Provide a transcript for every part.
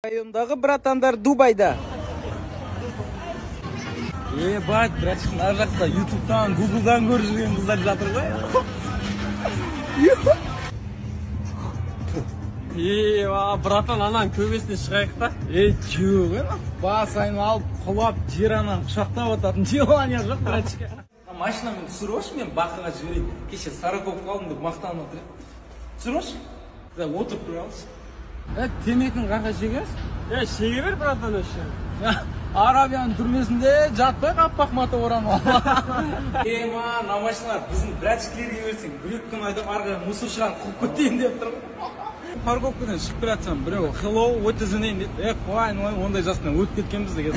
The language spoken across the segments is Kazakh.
Райондагы братандар Дубайда. Бать, братчик, ар жакта YouTube'дан, Google'дан көрүп жүрген кыздар жатыр го. Братан, анан көбесіне шығайық та. Жоқ, басайын алып, құлап, жер анан құшақтап ататын желания жоқ, братчик. Машинамен түсіріп мен бақыға жіберейін. Кеше Сараков қалдым деп мақтанып отыр. Түсіріп отырып тұра алшы. Темекін қаға шегерсің? Шеге бер, братан, өші. Арабияның түрмесінде жатпай қаппақ маты орамал. На машиналар біздің братчиклерге берсең, бір-екі күн айдап арғы мұсыршыған қуып көтейін деп тұрмын. Парковкадан шығып келатсам, біреу hello, what is your name дейді. Қойын, ондай жасынан өтіп кеткенбіз деген.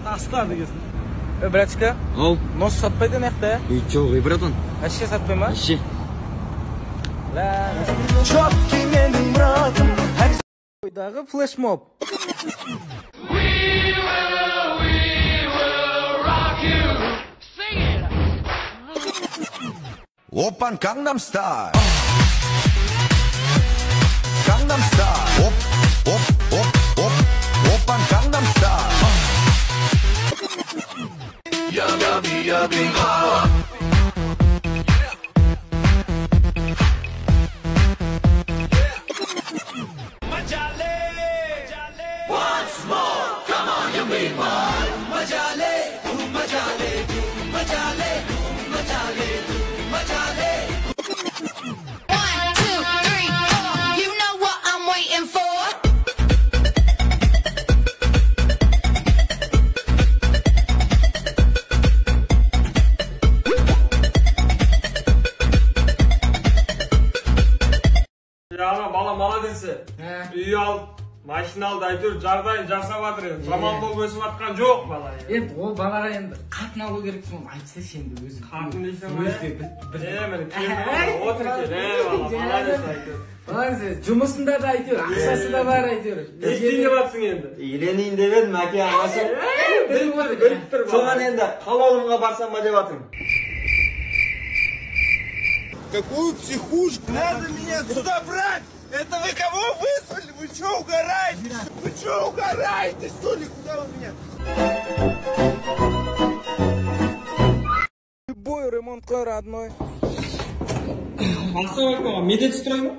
Таста дегесін. Братчика, нос сатпайды нәқті? Жоқ, братан. Әше сатпай ма? Әше. Жоқ кеменің мұратым. Ойдағы флешмоб. Oppan Gangnam Style. Gangnam Style. Oppan Gangnam Style. Yummy, Once more, come on, you mean more. Majale, majale, majale, majale. 1, 2, 3, 4. You know what I'm waiting for. Бала молодесі. Үй ал, машина алды, әйтеуір жағдайын жасап жатыр. Жаман болып өсіп жатқан жоқ бала. Ол балаға енді қатын алу керексің, ол айтса сенді өзі. Қатын дейсің ғой? Мені келді, отыр кел, молодец әйтеуір. Жұмысында да әйтеуір, ақшасы да бар әйтеуір. Не істейін деп жатсың енді? Үйленейін деп едім, әке ағасы. Біліп тұр бала. Соған енді халалымға барсам ба деп жатырмын. Какую психушку? Надо меня сюда брать! Это вы кого вызвали? Вы что угораете? Вы что угораете? Что ли, куда вы меня? Любой ремонтқа родной. Ақса барқаға медет сұрай ма?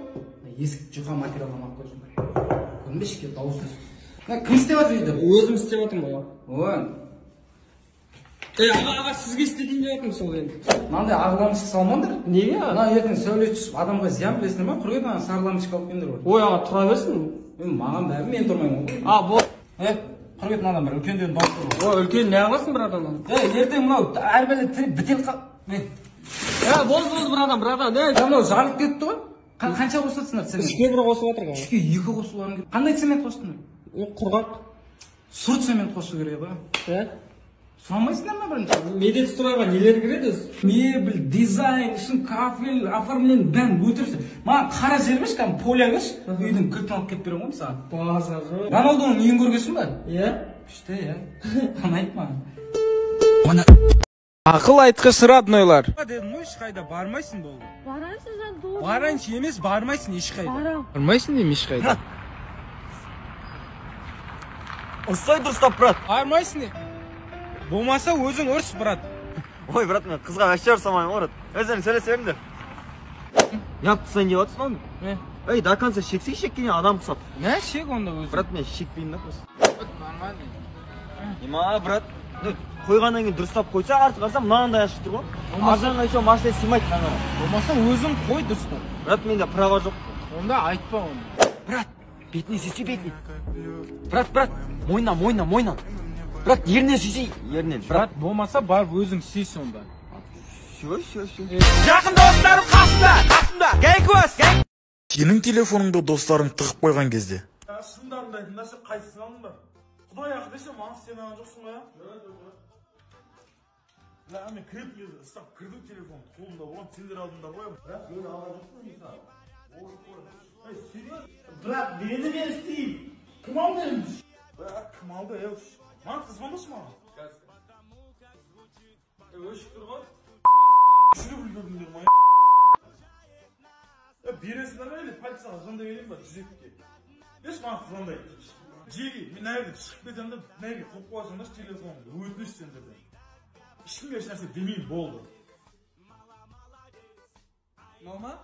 Есік жұқа материаламақ көрсін бай. Көрінбешке дауысыз. Кім істеп жатыр үйді? Өзім істеп жатырмын бала. Аға, сізге істетейін деп жатырмын сол енді. Мынандай ағыламшық салмаңдар. Неге? Мына ертең сәулет түсіп адамға зиян білесіңдер ма? Құрғет ана сарыламшық алып келіңдер ғой. Ой, аға, тұра берсін. Маған бәрі мен тұрмаймын ғой. Бол. Құрғет мынадан бір үлкендерін дауыс тұр. Ой, үлкен не ағыласың бір адамнан? Ертең мынау әрбәлі бітел қап. Бол, бір адам. Мынау жарылып кетті ғой. Қанша қосылсыңдар цемент? Үшке бір қосып жатыр ғой. Үшке екі қосыларың керек. Қандай цемент қостыңдар? Құрғақ. Сұр цемент қосу керек ғой. Сұрамайсыңдар ма бірінші? Медет сұрайға нелер кіреді? Мебель, дизайн, үшін кафель, оформлен бән өтірсің. Маған қара жер берші, поля берші, үйдің кілтін алып кеп берем ғой мысалы. База жоқ. Роналдоның үйін көргенсің ба? Иә. Күшті, иә. Қанайт маған. Ақыл айтқыш роднойлар. Дедім ғой, ешқайда бармайсың болды. Барайсың жан doğru. Барайыншы емес, бармайсың ешқайда. Барам. Бармайсың дейм ешқайда. Ұстай дұрыстап, брат. Бармайсың де. Болмаса өзің ұрыс, брат. Ой, брат, мен қызға әшке ұрсамайым, брат. Өздерің сөйлесе беріңдер. Яптысайын деп жатырсың онда? Ей, до конца шексей шеккенен адам құсады. Не шек онда өзің? Брат, мен шекпеймін да просто. Нормально. Ема, брат, қойғаннан кейін дұрыстап қойса, артық алсам мынандай ашық тұр ғой. Арзанға еще машина сыймайды маған. Болмаса өзің қой дұрыстап. Брат, менде права жоқ. Онда айтпа оны. Брат, бетіне сүйсе бетіне. Брат, мойнынан. Брат, ерінен сүйсе, ерінен. Брат, болмаса барып өзің сүй сонда. Шо. Жақын достарым қасымда. Гейкос. Сенің телефоныңды достарың тығып қойған кезде. Шындарында айтында сен қайсысын алдың ба? Құдай ақы десе маған істемеген жоқсың ба? Мен кіріп келді, ұстап кірді телефон қолымда болған, сендер алдында қоямын. Бірақ өлі алған жоқсың ба? Брат, береді мен істеймін. Кім алды енді? Кім алды, маған қызғанбашы маған. Өшік тұр ғой? Жүріп үлгірдіңдер ма? Бересіңдер ма или полицияға звондап берейін ба? 102-ге. Еш маған қылғандай. Жеге, мен әрде шығып кетемін де, нәрге қойып қойсаңдаршы телефонымды, өтініш сендерден. Ешкімге еш нәрсе демеймін, болды. Normal?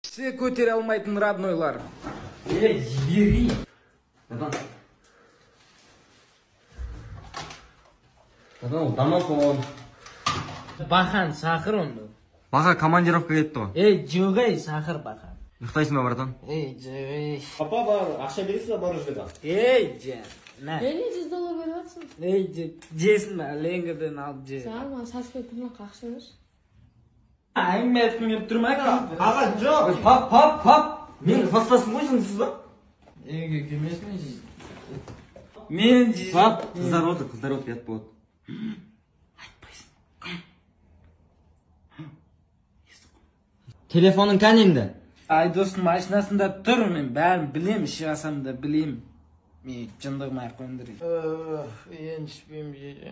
Все көтере алмайтын роднойлар. Жібери. Ол домофон. Бахан, шақыр онды. Баға командировка кетті ғой. Жоқ ей, шақыр Бахан. Ұйықтайсың ба, братан? Жоқ ей. Папа бар, ақша бересіз ба бар жерде? Жан. На. $100 беріп жатсың. Жесін ба, ленгіден алып же. Саған саспай тұрмақ қақшы берші. Әңгіме айтқым келіп тұрмай ма? Аға, жоқ. Пап. Мен қастасың ғой, жынсыз ба? Үйге келмесін жейді. Мен жейді. Пап, қыздар отыр, ұят болады. Телефонun кән енді? Айдостың машинасында тұр, мен бәрін білем, іші асам да білем. Мен жындығымай қондырайын. Еншпейм жейді.